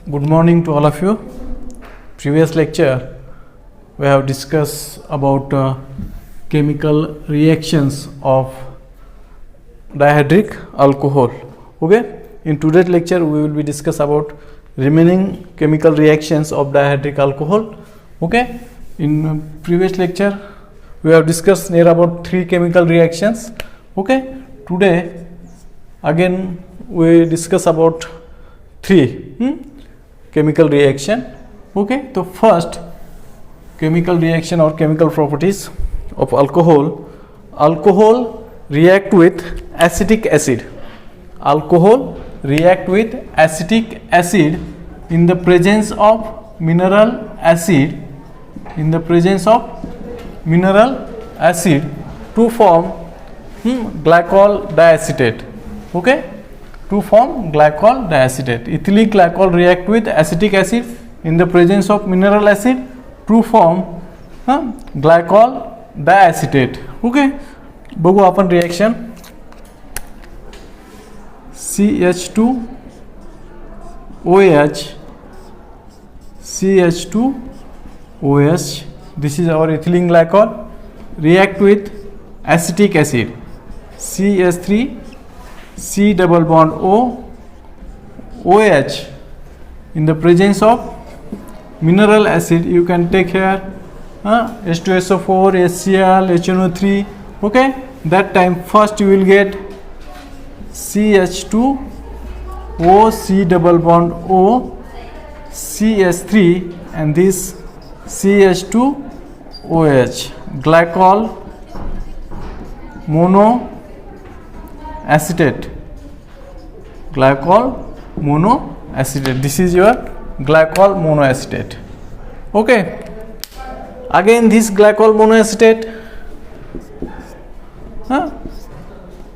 Good morning to all of you. Previous lecture we have discussed about chemical reactions of dihydric alcohol. Okay, in today's lecture we will be discuss about remaining chemical reactions of dihydric alcohol. Okay, in previous lecture we have discussed near about 3 chemical reactions. Okay, today again we discuss about 3 chemical reaction. Okay, so first chemical reaction or chemical properties of alcohol. Alcohol react with acetic acid. Alcohol react with acetic acid in the presence of mineral acid. In the presence of mineral acid to form glycol diacetate. Okay, to form glycol diacetate. Ethylic glycol react with acetic acid in the presence of mineral acid to form glycol diacetate. Okay, बघू आपण reaction CH2OH CH2OH. This is our ethylene glycol react with acetic acid CH3 C double bond O OH in the presence of mineral acid. You can take here H2SO4 HCl HNO3. Okay, that time first you will get CH2O C double bond O CH3 and this CH2OH glycol monoacetate. Glycol monoacetate. This is your glycol monoacetate. Okay, again this glycol monoacetate,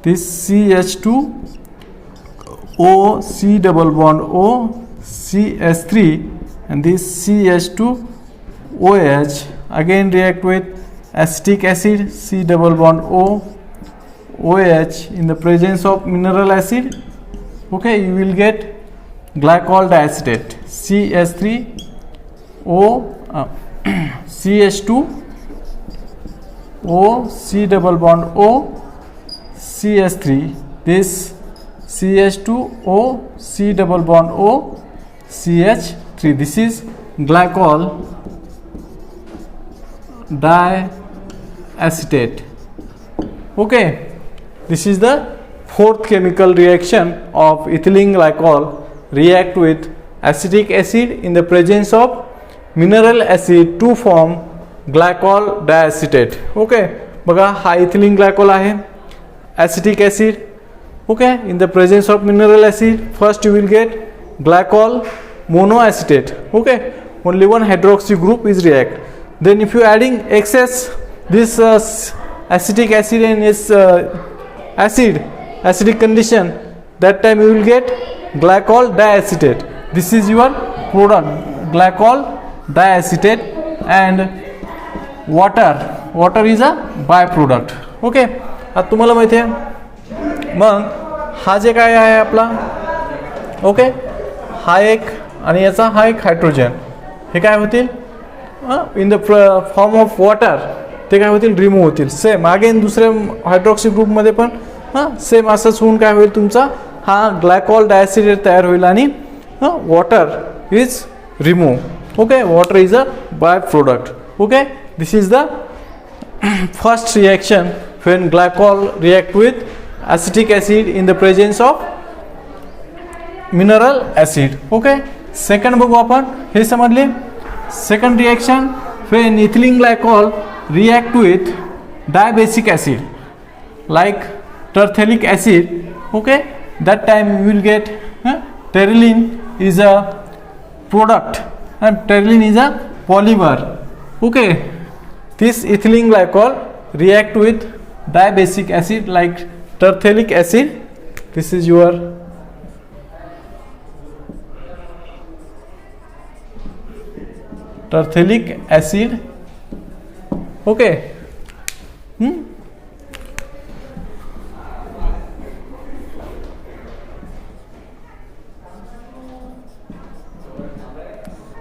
this CH2O C double bond O CH3 and this CH2OH again react with acetic acid C double bond O OH in the presence of mineral acid. Okay, you will get glycol diacetate CH3 O CH2 O C double bond O CH3. This CH2 O C double bond O CH3. This is glycol diacetate. Okay, this is the fourth chemical reaction of ethylene glycol react with acetic acid in the presence of mineral acid to form glycol diacetate. Okay, बघा हा ethylene glycol आहे, acetic acid. Okay, in the presence of mineral acid first you will get glycol monoacetate. Okay, only one hydroxy group is react. Then if you adding excess this acetic acid and its acidic condition, that time you will get glycol diacetate. This is your product glycol diacetate and water is a byproduct. Okay, आता तुम्हाला माहिती आहे मग हा जे काय आहे आपला, okay, हा एक आणि याचा हा एक हायड्रोजन, हे काय होतील in the form of water, ते काय होतील रिमूव्ह होतील. सेम अगेन दुसऱ्या हायड्रॉक्सी ग्रुपमध्ये पण सेम असंच होऊन काय होईल तुमचा हा ग्लायकॉल डायसिडेट तयार होईल आणि water is remove. Okay, water is a by product. Okay, this is the first reaction when glycol react with acetic acid in the presence of mineral acid. Okay, second बघू आपण, हे समजले. Second reaction when ethylene glycol react with dibasic acid like tertiary acid. Okay, that time you will get terylene is a product and terylene is a polymer. Okay, this ethylene glycol react with dibasic acid like tertiary acid. This is your tertiary acid. Okay,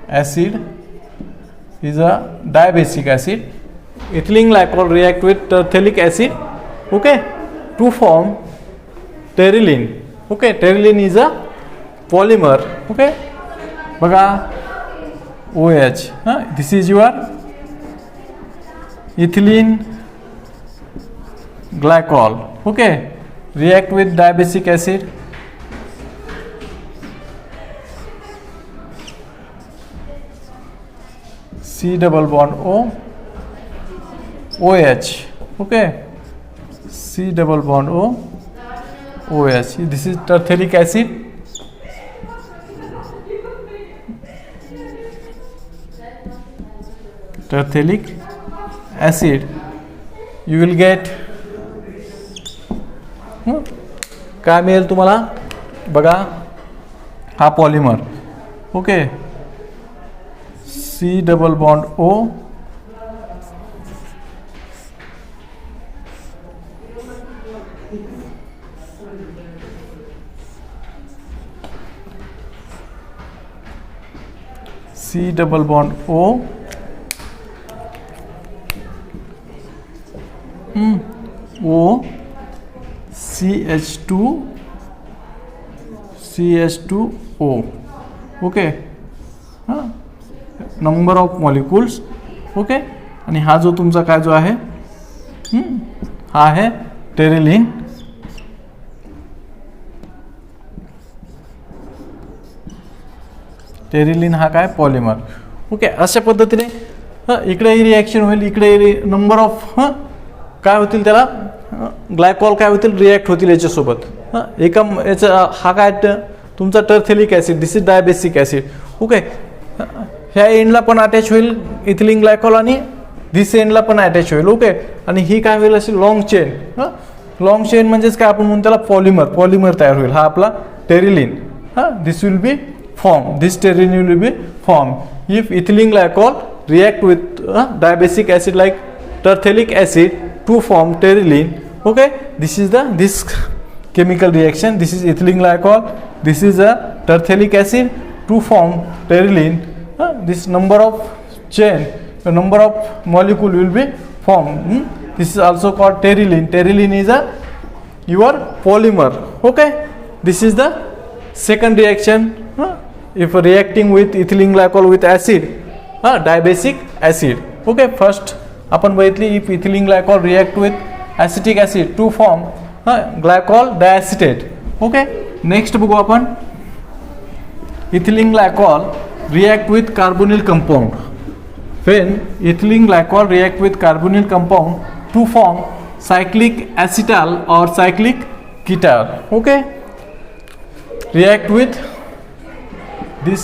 acid is a diabasic acid. Ethylene glycol react with terephthalic acid, okay, to form pteryline. Okay, pteryline is a polymer. Okay, बघा OH. This is your ethylene glycol. Okay, react with diabasic acid. C double bond O, OH. Okay, C double bond O, OH. This is terephthalic acid. Terephthalic acid. You will get काय मिळेल तुम्हाला? बघा हा polymer. Okay, C double bond O, C double bond O, O, CH2O. Okay, number of molecules. Okay, आणि हा जो तुमचा काय जो आहे हा आहे टेरिलिन. टेरिलिन हा काय पॉलिमर. ओके, अशा पद्धतीने इकडे ही रिॲक्शन होईल, इकडे नंबर ऑफ काय होतील त्याला ग्लायकॉल काय होतील रिॲक्ट होतील याच्यासोबत. एका याचा हा काय तुमचा terephthalic acid, this is dibasic acid. Okay, ह्या एंडला पण अटॅच होईल इथिलीन ग्लायकॉल आणि दिस एंडला पण अटॅच होईल. ओके, आणि ही काय होईल अशी लॉंग चेन. लॉंग चेन म्हणजेच काय आपण म्हणून त्याला पॉलिमर तयार होईल. हा आपला terylene. This will be form, this terylene will be form if ethylene glycol react with dibasic acid like terephthalic acid to form pteryline. Okay, this is this chemical reaction. This is ethylene glycol, this is a terphthalic acid to form pteryline. This number of chain, the number of molecule will be formed. This is also called pteryline. Pteryline is a your polymer. Okay, this is the second reaction. If reacting with ethylene glycol with acid, diabasic acid. Okay, first आपण बघितली if ethylene glycol react with acetic acid to form glycol diacetate. Okay, next बघू आपण ethylene glycol react with carbonyl compound. When ethylene glycol react with carbonyl compound to form cyclic acetal और cyclic ketal. Okay, react with this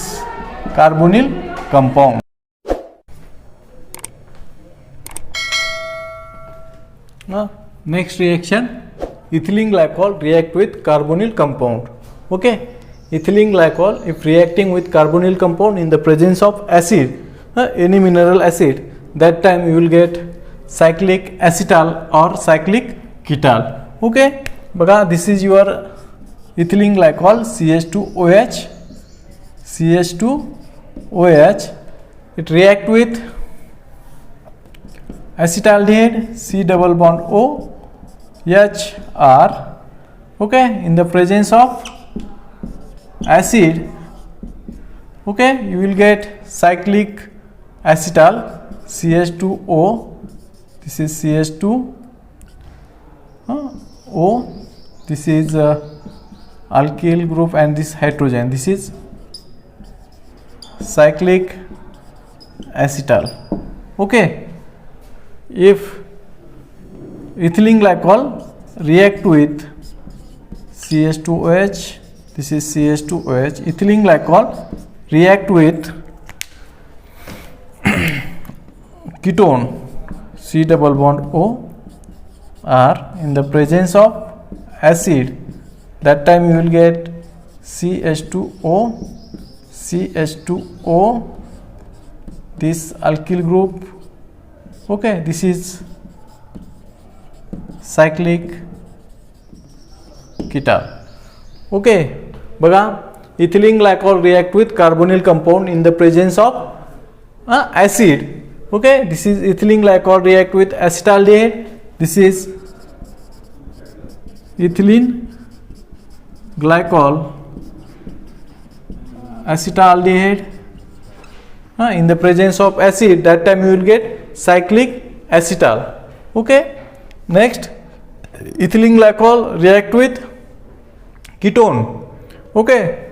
carbonyl compound. Next reaction, ethylene glycol react with carbonyl compound. Okay, ethylene glycol if reacting with carbonyl compound in the presence of acid, any mineral acid, that time you will get cyclic acetal or cyclic ketal. Okay, बघा this is your ethylene glycol CH2OH, CH2OH. It react with acetaldehyde C double bond O HR. Okay, in the presence of acid, okay, you will get cyclic acetal CH2O. This is CH2O. This is alkyl group and this hydrogen. This is cyclic acetal. Okay, if ethylene glycol react with CH2OH, this is CH2OH, ethylene glycol react with ketone C double bond O R in the presence of acid, that time you will get CH2O, CH2O, this alkyl group. Okay, this is cyclic ketal. Okay, बघा ethylene glycol react with carbonyl compound in the presence of acid. Okay, this is ethylene glycol react with acetaldehyde. This is ethylene glycol acetaldehyde in the presence of acid. That time you will get cyclic acetal. Okay, next ethylene glycol react with ketone. Okay,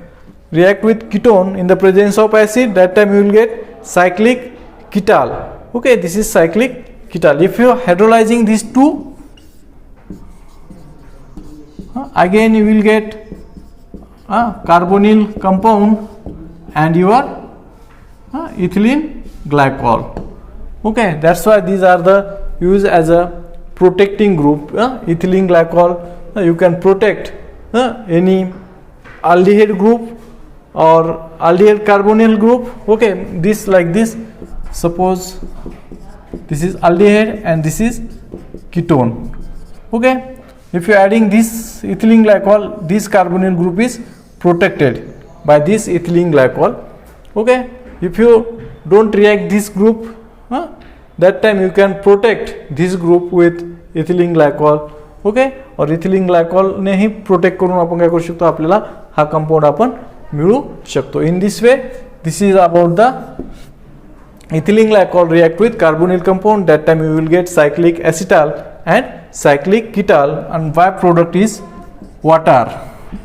react with ketone in the presence of acid. That time you will get cyclic ketal. Okay, this is cyclic ketal. If you are hydrolyzing these two, again you will get carbonyl compound and your ethylene glycol. Okay, that's why these are the used as a protecting group. Ethylene glycol you can protect any aldehyde group or aldehyde carbonyl group. Okay, this like this, suppose this is aldehyde and this is ketone. Okay, if you are adding this ethylene glycol, this carbonyl group is protected by this ethylene glycol. Okay, if you don't react this group, that time you can protect this group with ethylene glycol. Okay, और ethylene glycol ने ही protect करून आपण काय करू शकतो, आपल्याला हा compound आपण मिळू शकतो. In this way this is about the ethylene glycol react with carbonyl compound. That time you will get cyclic acetal and cyclic ketal and byproduct is water.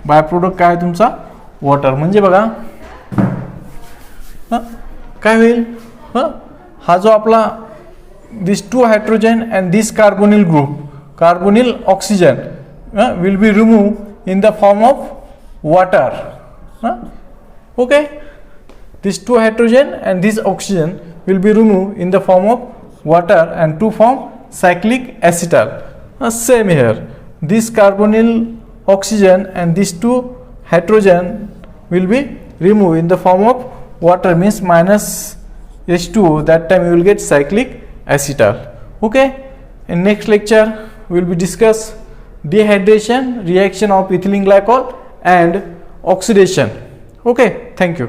byproduct काय आहे तुमचा वॉटर. म्हणजे बघा काय होईल, हा जो आपला this two hydrogen and this carbonyl group, carbonyl oxygen will be removed in the form of water. Okay, this two hydrogen and this oxygen will be removed in the form of water and to form cyclic acetal. Same here, this carbonyl oxygen and these two hydrogen will be removed in the form of water, means minus H2. That time you will get cyclic acetal. Okay, in next lecture we will be discuss dehydration, reaction of ethylene glycol and oxidation. Okay, thank you.